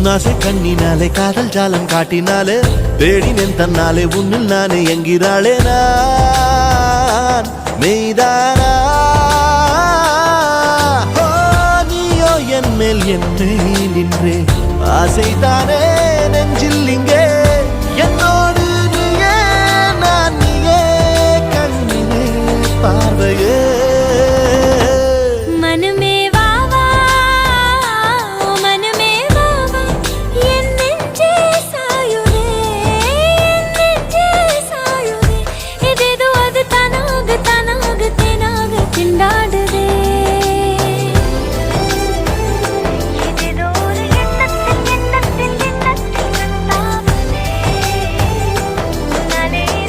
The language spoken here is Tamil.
உன்னாசை கண்ணினாலே காதல் ஜாலம் காட்டினாலே தேடினேன் தன்னாலே உன்னில் நானே என்கிறாளே நான் மெய்தானா என் மேல் என்னை நின்றே ஆசைதானே நெஞ்சில் இங்கே